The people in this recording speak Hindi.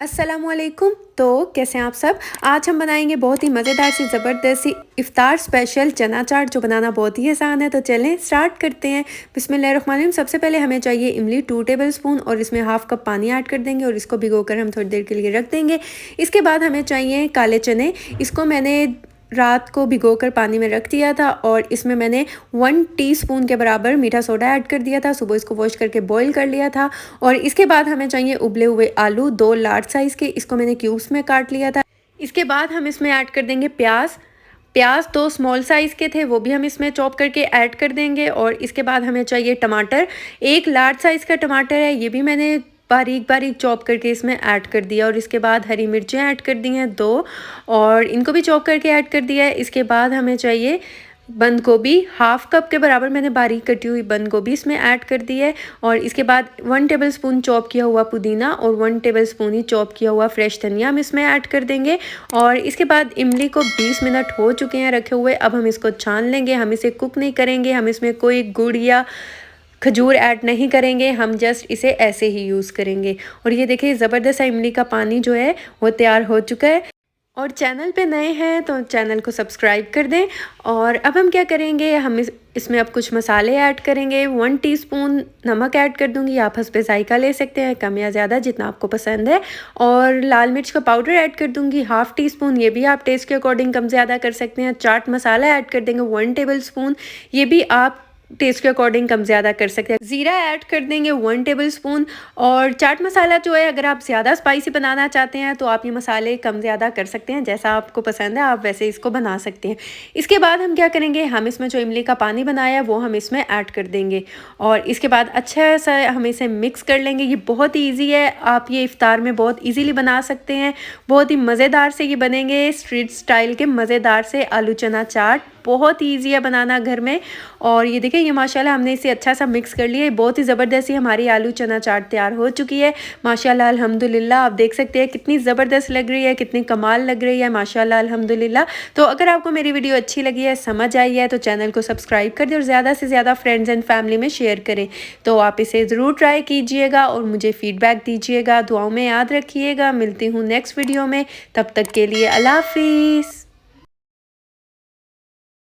अस्सलामुअलैकुम। तो कैसे हैं आप सब। आज हम बनाएंगे बहुत ही मज़ेदार सी ज़बरदस्त सी इफ़्तार स्पेशल चना चाट, जो बनाना बहुत ही आसान है। तो चलें स्टार्ट करते हैं। बिस्मिल्लाहिर्रहमानिर्रहीम। सबसे पहले हमें चाहिए इमली 2 टेबलस्पून और इसमें हाफ़ कप पानी ऐड कर देंगे और इसको भिगोकर हम थोड़ी देर के लिए रख देंगे। इसके बाद हमें चाहिए काले चने। इसको मैंने रात को भिगोकर पानी में रख दिया था और इसमें मैंने 1 टीस्पून के बराबर मीठा सोडा ऐड कर दिया था। सुबह इसको वॉश करके बॉईल कर लिया था। और इसके बाद हमें चाहिए उबले हुए आलू 2 लार्ज साइज़ के, इसको मैंने क्यूब्स में काट लिया था। इसके बाद हम इसमें ऐड कर देंगे प्याज 2 स्मॉल साइज़ के थे, वो भी हम इसमें चॉप करके ऐड कर देंगे। और इसके बाद हमें चाहिए टमाटर, 1 लार्ज साइज़ का टमाटर है, ये भी मैंने बारीक बारीक चॉप करके इसमें ऐड कर दिया। और इसके बाद हरी मिर्चें ऐड कर दी हैं 2 और इनको भी चॉप करके ऐड कर दिया है। इसके बाद हमें चाहिए बंद गोभी, हाफ़ कप के बराबर मैंने बारीक कटी हुई बंद गोभी इसमें ऐड कर दी है। और इसके बाद 1 टेबलस्पून चॉप किया हुआ पुदीना और 1 टेबलस्पून ही चॉप किया हुआ फ्रेश धनिया हम इसमें ऐड कर देंगे। और इसके बाद इमली को 20 मिनट हो चुके हैं रखे हुए, अब हम इसको छान लेंगे। हम इसे कुक नहीं करेंगे, हम इसमें कोई गुड़ या खजूर ऐड नहीं करेंगे, हम जस्ट इसे ऐसे ही यूज़ करेंगे। और ये देखिए ज़बरदस्त सा इमली का पानी जो है वो तैयार हो चुका है। और चैनल पे नए हैं तो चैनल को सब्सक्राइब कर दें। और अब हम क्या करेंगे, हम इसमें अब कुछ मसाले ऐड करेंगे। 1 टीस्पून नमक ऐड कर दूंगी, आप हस्बे जायका ले सकते हैं, कम या ज़्यादा जितना आपको पसंद है। और लाल मिर्च का पाउडर ऐड कर दूंगी 1/2 टीस्पून, ये भी आप टेस्ट के अकॉर्डिंग कम ज़्यादा कर सकते हैं। चाट मसाला ऐड कर देंगे 1 टेबलस्पून, ये भी आप टेस्ट के अकॉर्डिंग कम ज़्यादा कर सकते हैं। ज़ीरा ऐड कर देंगे 1 टेबलस्पून। और चाट मसाला जो है, अगर आप ज़्यादा स्पाइसी बनाना चाहते हैं तो आप ये मसाले कम ज़्यादा कर सकते हैं, जैसा आपको पसंद है आप वैसे इसको बना सकते हैं। इसके बाद हम क्या करेंगे, हम इसमें जो इमली का पानी बनाया है वो हम इसमें ऐड कर देंगे। और इसके बाद अच्छा सा हम इसे मिक्स कर लेंगे। ये बहुत ही ईजी है, आप ये इफ़्तार में बहुत ईजीली बना सकते हैं। बहुत ही मज़ेदार से ये बनेंगे, स्ट्रीट स्टाइल के मज़ेदार से आलू चना चाट, बहुत ही ईजी है बनाना घर में। और ये देखिए, ये माशाल्लाह हमने इसे अच्छा सा मिक्स कर लिया है। बहुत ही ज़बरदस्त हमारी आलू चना चाट तैयार हो चुकी है माशाल्लाह अल्हम्दुलिल्लाह। आप देख सकते हैं कितनी ज़बरदस्त लग रही है, कितनी कमाल लग रही है माशाल्लाह अल्हम्दुलिल्लाह। तो अगर आपको मेरी वीडियो अच्छी लगी है, समझ आई है, तो चैनल को सब्सक्राइब कर दें और ज़्यादा से ज़्यादा फ्रेंड्स एंड फैमिली में शेयर करें। तो आप इसे ज़रूर ट्राई कीजिएगा और मुझे फ़ीडबैक दीजिएगा, दुआओं में याद रखिएगा। मिलती हूँ नेक्स्ट वीडियो में, तब तक के लिए अल्लाह हाफ़िज़।